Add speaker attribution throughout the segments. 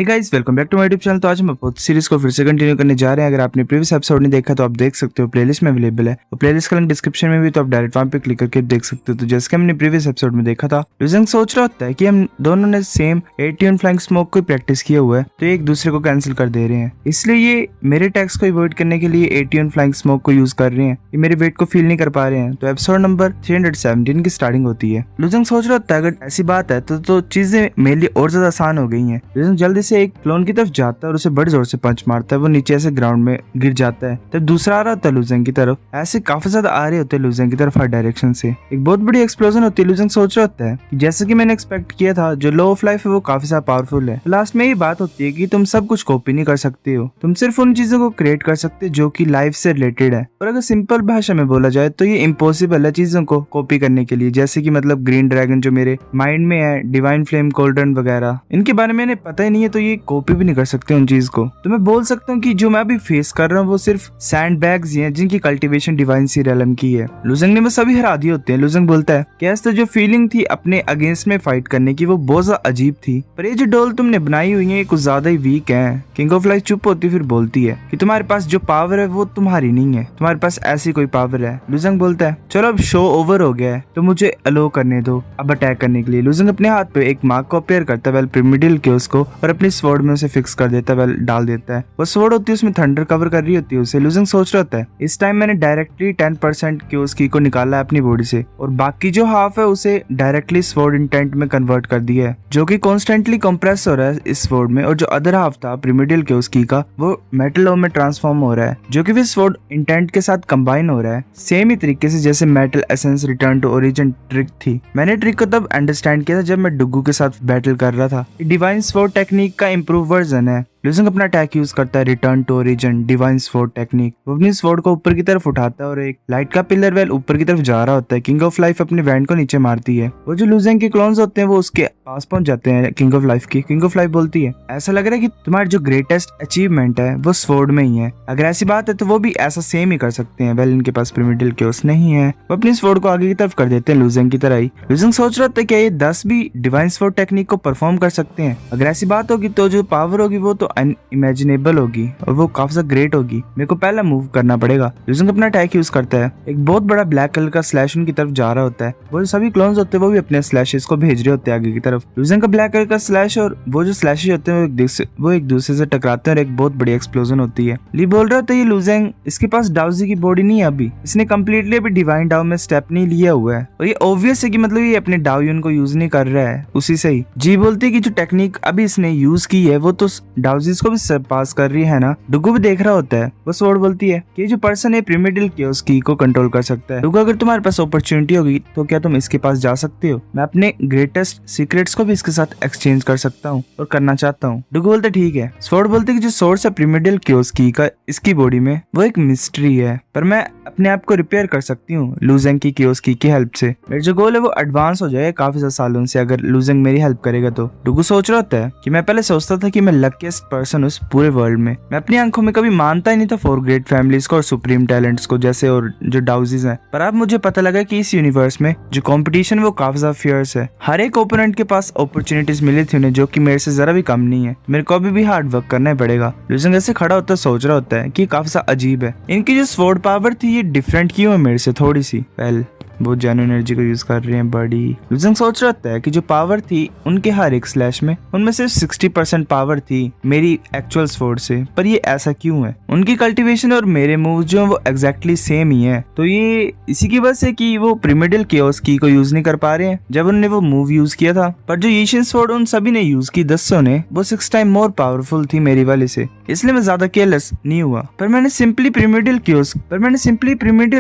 Speaker 1: Hey guys, welcome back to my YouTube channel. तो आज हम बहुत सीरीज को फिर से कंटिन्यू करने जा रहे हैं। अगर आपने प्रीवियस एपिसोड नहीं देखा तो आप देख सकते हो, प्लेलिस्ट में अवेलेबल है और प्लेलिस्ट का लिंक डिस्क्रिप्शन में भी, तो आप डायरेक्ट वहां पे क्लिक करके देख सकते हो। तो जैसे कि हमने प्रीवियस एपिसोड में देखा था, लुजंग सोच रहा होता है कि हम दोनों ने सेम 80 फ्लाइंग स्मोक को प्रैक्टिस किया हुआ है, तो एक दूसरे को कैंसिल कर दे रहे हैं। इसलिए ये मेरे टैक्स को अवॉइड करने के लिए 80 फ्लाइंग स्मोक को यूज कर रहे हैं। ये मेरे वेट को फील नहीं कर पा रहे हैं। तो एपिसोड नंबर 317 की स्टार्टिंग होती है। लुजंग सोच रहा होता है अगर ऐसी बात है तो चीजें मेरे लिए और ज्यादा आसान हो गई हैं। लुजंग जल्दी से एक क्लोन की तरफ जाता है और उसे बड़े जोर से पंच मारता है। वो नीचे ऐसे ग्राउंड में गिर जाता है। तब दूसरा आ रहा होता है लुजंग की तरफ। ऐसे काफी ज्यादा आ रहे होते हैं लुजंग की तरफ हर डायरेक्शन से। एक बहुत बड़ी एक्सप्लोजन होती है। लुजंग सोच रहा होता है कि जैसे कि मैंने एक्सपेक्ट किया था, जो लो ऑफ लाइफ है वो काफी ज्यादा पावरफुल है। लास्ट में ये बात होती है कि तुम सब कुछ कॉपी नहीं कर सकते हो, तुम सिर्फ उन चीजों को क्रिएट कर सकते हो जो कि लाइफ से रिलेटेड है। और अगर सिंपल भाषा में बोला जाए तो ये इम्पॉसिबल है चीजों को कॉपी करने के लिए। जैसे कि मतलब ग्रीन ड्रैगन जो मेरे माइंड में है, डिवाइन फ्लेम, कोल्डन वगैरह, इनके बारे में पता ही नहीं है, तो ये कॉपी भी नहीं कर सकते उन चीज को। तो मैं बोल सकता हूँ कि जो मैं अभी फेस कर रहा हूँ वो सिर्फ सैंड बैग्स ही हैं जिनकी कल्टीवेशन डिवाइन सी रेलम की है। लुजंग ने बस सभी हरा दिए होते हैं। लुजंग बोलता है कि ऐसा जो फीलिंग थी अपने अगेंस्ट में फाइट करने की वो बहुत ज्यादा अजीब थी, पर ये जो डोल तुमने बनाई हुई है कुछ ज्यादा ही वीक है। किंग ऑफ लाइफ चुप होती फिर बोलती है कि तुम्हारे पास जो पावर है वो तुम्हारी नहीं है, तुम्हारे पास ऐसी कोई पावर है। लुजंग बोलता है चलो अब शो ओवर हो गया है तो मुझे अलो करने दो अब अटैक करने के लिए। लुजंग अपने हाथ पे एक मार्क को अपेयर करता है, वेल प्रिमिडिल के उसको, और अपनी स्वॉर्ड में उसे फिक्स कर देता है, वेल डाल देता है। वो स्वॉर्ड होती है उसमें थंडर कवर कर रही होती है उसे। लुजंग सोच रहा होता है इस टाइम मैंने डायरेक्टली 10% की उस की को निकाला है अपनी बॉडी से, और बाकी जो हाफ है उसे डायरेक्टली स्वॉर्ड इंटेंट में कन्वर्ट कर दिया है, जो कि कॉन्स्टेंटली कंप्रेस हो रहा है इस स्वॉर्ड में। और जो अदर हाफ था प्रिमिडिल के उसकी का, वो मेटल में ट्रांसफॉर्म हो रहा है, जो कि फिर स्वॉर्ड इंटेंट के साथ कंबाइन हो रहा है, सेम ही तरीके से जैसे metal essence return to origin trick थी। मैंने ट्रिक को तब अंडरस्टैंड किया था जब मैं डुगू के साथ बैटल कर रहा था। डिवाइन स्वॉर्ड टेक्निक का इम्प्रूव वर्जन है। लुजंग अपना अटैक यूज करता है, return to origin divine sword technique. वो अपनी स्वॉर्ड को ऊपर की तरफ उठाता है और एक लाइट का पिलर वेल ऊपर की तरफ जा रहा होता है। किंग ऑफ लाइफ अपने वैंड को नीचे मारती है। वो जो लुजंग के क्लोन्स होते हैं वो उसके पास पहुंच जाते हैं किंग ऑफ लाइफ की। किंग ऑफ लाइफ बोलती है ऐसा लग रहा है कि तुम्हारी जो ग्रेटेस्ट अचीवमेंट है वो स्वॉर्ड में ही है। अगर ऐसी बात है तो वो भी ऐसा सेम ही कर सकते हैं। वेल इनके पास प्रिमिडिल केओस नहीं है। वो अपनी स्वॉर्ड को आगे की तरफ कर देते हैं लुजंग की तरह ही। लुजंग सोच रहा था क्या ये 10 भी डिवाइन स्वॉर्ड टेक्निक को परफॉर्म कर सकते हैं। अगर ऐसी बात होगी तो जो पावर होगी वो तो अनइमेजिनेबल होगी और वो काफी ज्यादा ग्रेट होगी। मेरे को पहला मूव करना पड़ेगा। लुजंग अपना अटैक यूज करता है। एक बहुत बड़ा ब्लैक कलर का स्लैश उनकी तरफ जा रहा होता है। वो जो सभी क्लोन्स होते हैं वो भी अपने स्लैशेस को भेज रहे होते हैं आगे की तरफ। लुजंग का ब्लैक कलर का स्लैश और वो जो स्लैशेस होते हैं वो एक दूसरे से टकराते हैं और एक बहुत बड़ी एक्सप्लोजन होती है। ली बोल रहा था ये लुजंग इसके पास डाउजी की बॉडी नहीं है अभी, इसने कम्प्लीटली अभी डिवाइन डाउ में स्टेप नहीं लिया हुआ है, और ये ऑब्वियस है कि मतलब ये अपने डाउयून को यूज नहीं कर रहा है उसी से ही। जी बोलती है कि जो टेक्निक अभी इसने यूज की है वो तो डाउजीज को भी सरपास कर रही है ना। डुगू भी देख रहा होता है। वो स्वॉर्ड बोलती है कि जो पर्सन है प्रिमिडिल केओस की को कंट्रोल कर सकता है। डुगू अगर तुम्हारे पास अपॉर्चुनिटी होगी तो क्या तुम इसके पास जा सकते हो? मैं अपने ग्रेटेस्ट सीक्रेट्स को भी इसके साथ एक्सचेंज कर सकता हूँ और करना चाहता हूँ। डुगू बोलते ठीक है। स्वॉर्ड बोलते कि जो सोर्स है प्रिमिडिल केओस की का इसकी बॉडी में वो एक मिस्ट्री है, पर मैं अपने आप को रिपेयर कर सकती हूँ लुजंग की केओस की हेल्प से। मेरा जो गोल है वो एडवांस हो जाएगा काफी ज्यादा सालों से अगर लुजंग मेरी हेल्प करेगा तो। डुगू सोच रहा होता है कि मैं पहले सोचता था कि मैं लकीस्ट पर्सन उस पूरे वर्ल्ड में। मैं अपनी आंखों में कभी मानता ही नहीं था फॉर ग्रेट फैमिलीज को और सुप्रीम टैलेंट्स को जैसे और जो डाउजीज हैं, पर अब मुझे पता लगा कि इस यूनिवर्स में जो कंपटीशन वो काफी ज्यादा फियर्स है। हर एक ओपोनेंट के पास अपॉर्चुनिटीज मिली थी उन्हें, जो कि मेरे से जरा भी कम नहीं है। मेरे को अभी भी हार्ड वर्क करना ही पड़ेगा। लुजंग ऐसे खड़ा होता है, सोच रहा होता है कि काफी ज्यादा अजीब है। इनकी जो स्वॉर्ड पावर थी ये डिफरेंट क्यों है मेरे से थोड़ी सी। वेल बहुत जेन्युइन एनर्जी को यूज कर रहे हैं बड़ी। लुजंग सोच रहा था कि जो पावर थी उनके हर एक स्लैश में उनमें सिर्फ 60% पावर थी मेरी एक्चुअल स्वॉर्ड से, पर ये ऐसा क्यों है? उनकी कल्टीवेशन और मेरे मूव जो वो एग्जैक्टली सेम ही है, तो ये इसी की वजह से कि वो प्रिमिडिल केओस की को यूज नहीं कर पा रहे हैं जब उन्होंने वो मूव यूज किया था। पर जो एशियन स्वॉर्ड उन सभी ने यूज की 10 ने, वो 6 टाइम मोर पावरफुल थी मेरी वाले से, इसलिए मैं ज्यादा केयरलेस नहीं हुआ। पर मैंने सिंपली प्रिमिडिल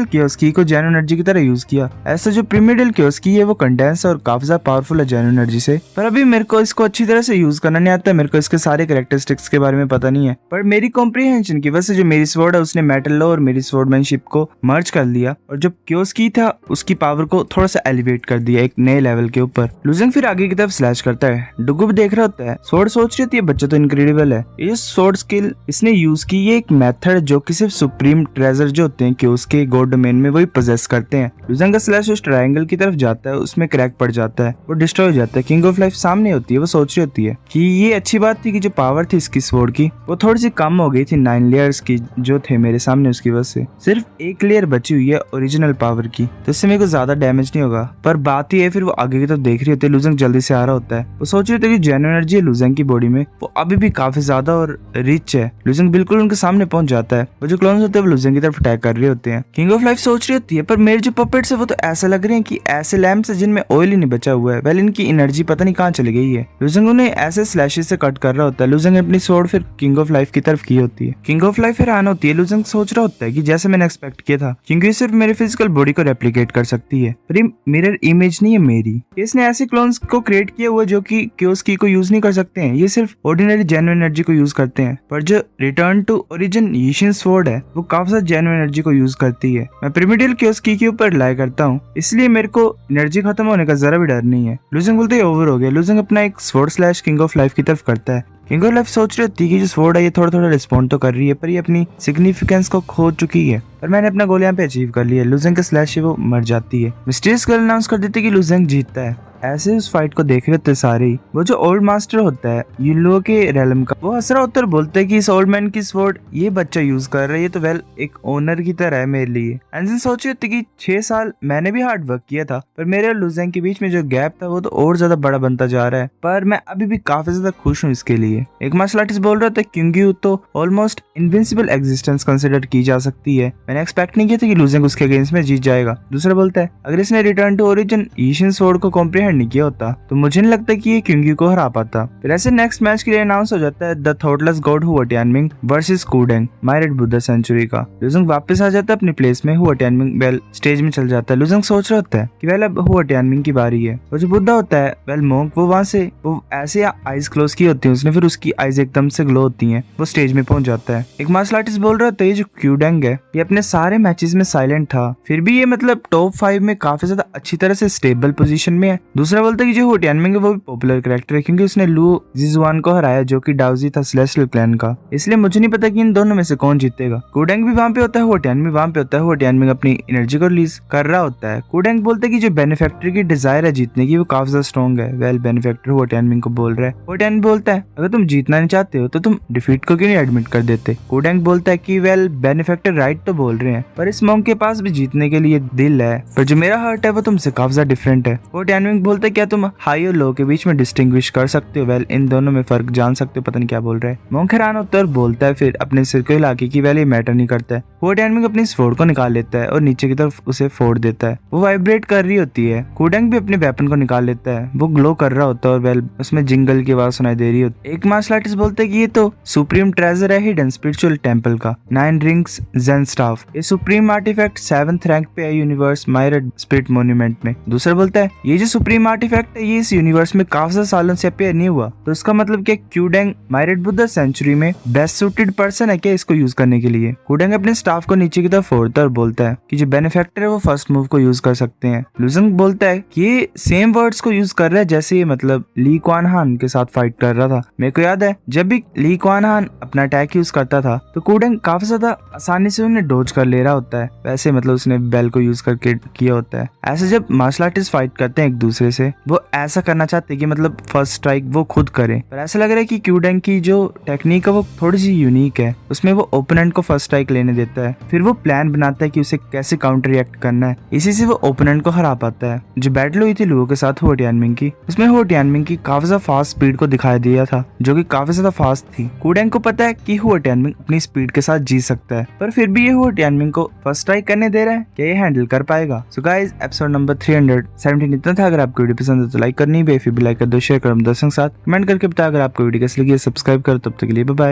Speaker 1: केओस की को जेन्युइन एनर्जी की तरह यूज किया। ऐसा जो प्रिमिडिल केओस की है वो कंडेंस और काफी ज्यादा पावरफुल है जेन्युइन एनर्जी से, पर अभी मेरे को इसको अच्छी तरह से यूज करना नहीं आता। मेरे को इसके सारे कैरेक्टरिस्टिक्स के बारे में पता नहीं है, पर मेरी कॉम्प्रिहेंशन की वजह से जो मेरी स्वॉर्ड है उसने मेटल लो और मेरी स्वॉर्डमैनशिप को मर्ज कर लिया, और जो केओस की था उसकी पावर को थोड़ा सा एलिवेट कर दिया एक नए लेवल के ऊपर। लुजंग फिर आगे की तरफ स्लैश करता है। डुगू भी देख रहा होता है। स्वॉर्ड सोच रही थी बच्चा तो इनक्रेडिबल है, ये स्वॉर्ड स्किल इसने यूज की ये एक मेथड जो कि सिर्फ सुप्रीम ट्रेजर जो होते हैं केओस के गॉड डोमेन में वही पोजेस करते हैं। लुजंग का स्लैश उस ट्रायंगल की तरफ जाता है, उसमें क्रैक पड़ जाता है, वो डिस्ट्रॉय हो जाता है। किंग ऑफ लाइफ सामने होती है, वो सोच रही होती है कि ये अच्छी बात थी कि जो पावर थी इसकी स्वॉर्ड की वो थोड़ी सी कम हो गई थी 9 लेयर्स की जो थे मेरे सामने, उसकी वजह से सिर्फ एक लेयर बची हुई है ओरिजिनल पावर की, तो इससे मेरे को ज्यादा डैमेज नहीं होगा। पर बात ये है फिर वो आगे की तरफ देख रही होती है, लूजेंग जल्दी से आ रहा होता है, वो सोच रही होती है कि जेन्युइन एनर्जी है लूजेंग की बॉडी में वो अभी भी काफी ज्यादा और रिच है। लूजेंग बिल्कुल उनके सामने पहुंच जाता है, वो जो क्लोन्स होते हैं वो लूजेंग की तरफ अटैक कर रहे होते हैं। किंग ऑफ लाइफ सोच रही होती है पर मेरे जो पपेट्स है वो तो ऐसे लग रहे हैं कि ऐसे लैम्प्स है जिनमें ऑयल ही नहीं बचा हुआ है, वेल इनकी एनर्जी पता नहीं कहाँ चली गई है। लूजेंग उन्हें ऐसे स्लैशेस से कट कर रहा होता है। लूजेंग अपनी स्वॉर्ड फिर किंग ऑफ लाइफ की तरफ की होती है। किंग ऑफ लाइफ हैरान होती है। लूजेंग सोच रहा होता है कि जैसे मैंने एक्सपेक्ट किया था, क्योंकि ये सिर्फ मेरे फिजिकल बॉडी को रेप्लिकेट कर सकती है, पर ये मिरर इमेज नहीं है मेरी। इसने ऐसे क्लोन्स को क्रिएट किया हुआ जो कि क्योस की को यूज नहीं कर सकते हैं, ये सिर्फ ऑर्डिनरी जेन्युइन एनर्जी को यूज करते हैं। पर जो रिटर्न टू ओरिजिन यीशिन स्वॉर्ड है वो काफी ज्यादा जेन्युइन एनर्जी को यूज करती है। मैं प्रिमिटिव क्योस की के ऊपर रिलाई करता हूँ, इसलिए मेरे को एनर्जी खत्म होने का जरा भी डर नहीं है। लूजेंग बोलते ही ओवर हो गया। लूजेंग अपना एक sword slash king of life की तरफ करता है। किंग ऑफ लाइफ सोच रही होती है कि जो स्वॉर्ड है ये थोड़ा थोड़ा रिस्पॉन्ड तो कर रही है, पर ये अपनी सिग्निफिकेंस को खो चुकी है। पर मैंने अपना गोल यहाँ पे अचीव कर लिया। लूजेंग के स्लैश से वो मर जाती है। मिस्टीरियस गर्ल अनाउंस कर देती है कि लूजेंग जीतता है। ऐसे उस फाइट को देख रहे थे सारे। वो जो ओल्ड मास्टर होता है इन लोगों के रेलम का, वो हंस रहा होता है और बोलता है कि इस ओल्ड मैन की स्वॉर्ड ये बच्चा यूज कर रहा है, ये तो वेल एक ओनर की तरह है मेरे लिए। एंजिन सोच रही थी कि 6 साल मैंने भी हार्ड वर्क किया था, पर मेरे और लूजेंग के बीच में जो गैप था वो तो और ज्यादा बड़ा बनता जा रहा है, पर मैं अभी भी काफी ज्यादा खुश हूँ इसके लिए। एक मार्शल आर्टिस्ट बोल रहा था क्योंकि तो ऑलमोस्ट इनविंसिबल एग्जिस्टेंस कंसिडर की जा सकती है। मैंने एक्सपेक्ट नहीं किया था कि लूजेंग उसके अगेंस्ट में जीत जाएगा। दूसरा बोलता है अगर इसने रिटर्न टू ओरिजिन यीशिन स्वॉर्ड को कॉम्प्रिहेंड नहीं किया होता तो मुझे नहीं लगता कि ये क्योंगी को हरा पाता। फिर ऐसे नेक्स्ट मैच के लिए अनाउंस हो जाता है द थॉटलेस गॉड हुआ टियानमिंग वर्सेस कूडेंग मायरेड बुद्धा सेंचुरी का। लूजेंग वापस आ जाता है अपनी प्लेस में। हुआ टियानमिंग वेल स्टेज में चल जाता है। लूजेंग सोच रहा होता है कि वेल अब हुआ टियानमिंग की बारी है। वो जो बुद्धा होता है वेल मोंक, वो वहां से वो ऐसे आईज क्लोज की होती है उसने, फिर उसकी आईज एकदम से ग्लो होती है। वो स्टेज में पहुंच जाता है। एक मार्शल आर्टिस्ट बोल रहा था ये जो क्यूडेंग है ये अपने सारे मैचेस में साइलेंट था, फिर भी ये मतलब टॉप 5 में काफी ज्यादा अच्छी तरह से स्टेबल पोजीशन में है। दूसरा बोलता है कि जो हुआ टियानमिंग है वो भी पॉपुलर कैरेक्टर है क्योंकि उसने लू जिजुआन को हराया जो कि डाउजी था सेलेस्टियल क्लैन का, इसलिए मुझे नहीं पता कि इन दोनों में से कौन जीतेगा। कूडेंग भी वहां पे होता है, हुआ टियानमिंग वहां पे होता है। हुआ टियानमिंग अपनी एनर्जी को रिलीज कर रहा होता है। कूडेंग बोलते है कि जो बेनिफैक्टर की डिजायर है जीतने की वो काफी ज्यादा स्ट्रॉन्ग है। वेल बेनिफैक्टर हुआ टियानमिंग को बोल रहा है। हुआ टियानमिंग बोलता है अगर तुम जीतना नहीं चाहते हो तो तुम डिफीट को क्यों नहीं एडमिट कर देते। कूडेंग बोलता है कि वेल बेनिफैक्टर राइट तो बोल रहे हैं, पर इस मॉन्क के पास भी जीतने के लिए दिल है, पर जो मेरा हार्ट है वो तुमसे काफी ज्यादा डिफरेंट है। हुआ टियानमिंग बोलता है क्या तुम हाई और लो के बीच में डिस्टिंग्विश कर सकते हो, वेल इन दोनों में फर्क जान सकते हो, पता नहीं क्या बोल रहा है। मॉन्क हैरान होता है और बोलता है फिर अपने सिर को हिला के कि वेल ये मैटर नहीं करता है। हुआ टियानमिंग अपनी स्वॉर्ड को निकाल लेता है और नीचे की तरफ उसे फोड़ देता है। वो वाइब्रेट कर रही होती है। कूडेंग भी अपने वेपन को निकाल लेता है, वो ग्लो कर रहा होता है और वेल उसमें जिंगल की आवाज सुनाई दे रही होती है। एक मार्शल आर्टिस्ट बोलते हैं कि ये तो सुप्रीम ट्रेजर है हिडन स्पिरिचुअल टेंपल का, 9 रिंग्स जेन स्टाफ। ये सुप्रीम आर्टिफैक्ट 7th रैंक पे है यूनिवर्स मायरेड स्पिरिट मोन्यूमेंट में। दूसरा बोलता है ये जो सुप्रीम आर्टिफैक्ट है ये इस यूनिवर्स में काफी सालों से अपेयर नहीं हुआ, तो इसका मतलब क्या क्यूडेंग मायरेड बुद्धा सेंचुरी में बेस्ट सूटेड पर्सन है क्या इसको यूज करने के लिए। कूडेंग अपने स्टाफ को नीचे की तरफ फोड़ता है और बोलता है कि जो बेनिफैक्टर है वो फर्स्ट मूव को यूज कर सकते हैं। लूजेंग बोलता है कि ये सेम वर्ड्स को यूज कर रहा है जैसे ये मतलब ली क्वान हान के साथ फाइट कर रहा था। मेरे को याद है जब भी ली क्वान हान अपना अटैक यूज करता था तो कूडेंग काफी ज्यादा आसानी से उन्हें डोज कर ले रहा होता है, वैसे मतलब उसने बेल को यूज करके किया होता है। ऐसे जब मार्शल आर्टिस्ट फाइट करते हैं एक दूसरे से वो ऐसा करना चाहते हैं कि मतलब फर्स्ट स्ट्राइक वो खुद करे, पर ऐसा लग रहा है कि क्यूडेंग की जो टेक्निक है वो थोड़ी सी यूनिक है। उसमें वो ओपोनेंट को फर्स्ट स्ट्राइक लेने देता है, फिर वो प्लान बनाता है कि उसे कैसे काउंटर रिएक्ट करना है, इसी से वो ओपोनेंट को हरा पाता है। जो बैटल हुई थी लुओ के साथ हुआ टियानमिंग की, उसमें हुआ टियानमिंग की काफी ज्यादा फास्ट स्पीड को दिखाई दिया था जो कि काफी ज्यादा फास्ट थी। कूडेंग को पता है कि हुआ टियानमिंग अपनी स्पीड के साथ जीत सकता है, पर फिर भी ये हुआ टियानमिंग को फर्स्ट स्ट्राइक करने दे रहा है, क्या ये हैंडल कर पाएगा। सो गाइस एपिसोड नंबर 317 इतना था। अगर आपको वीडियो पसंद है तो लाइक करनी, बेफिक्र भी लाइक कर दो, शेयर करो दोस्तों के साथ, कमेंट करके बताओ अगर आपको वीडियो कैसी लगी, सब्सक्राइब करो। तब तक के लिए बाय बाय।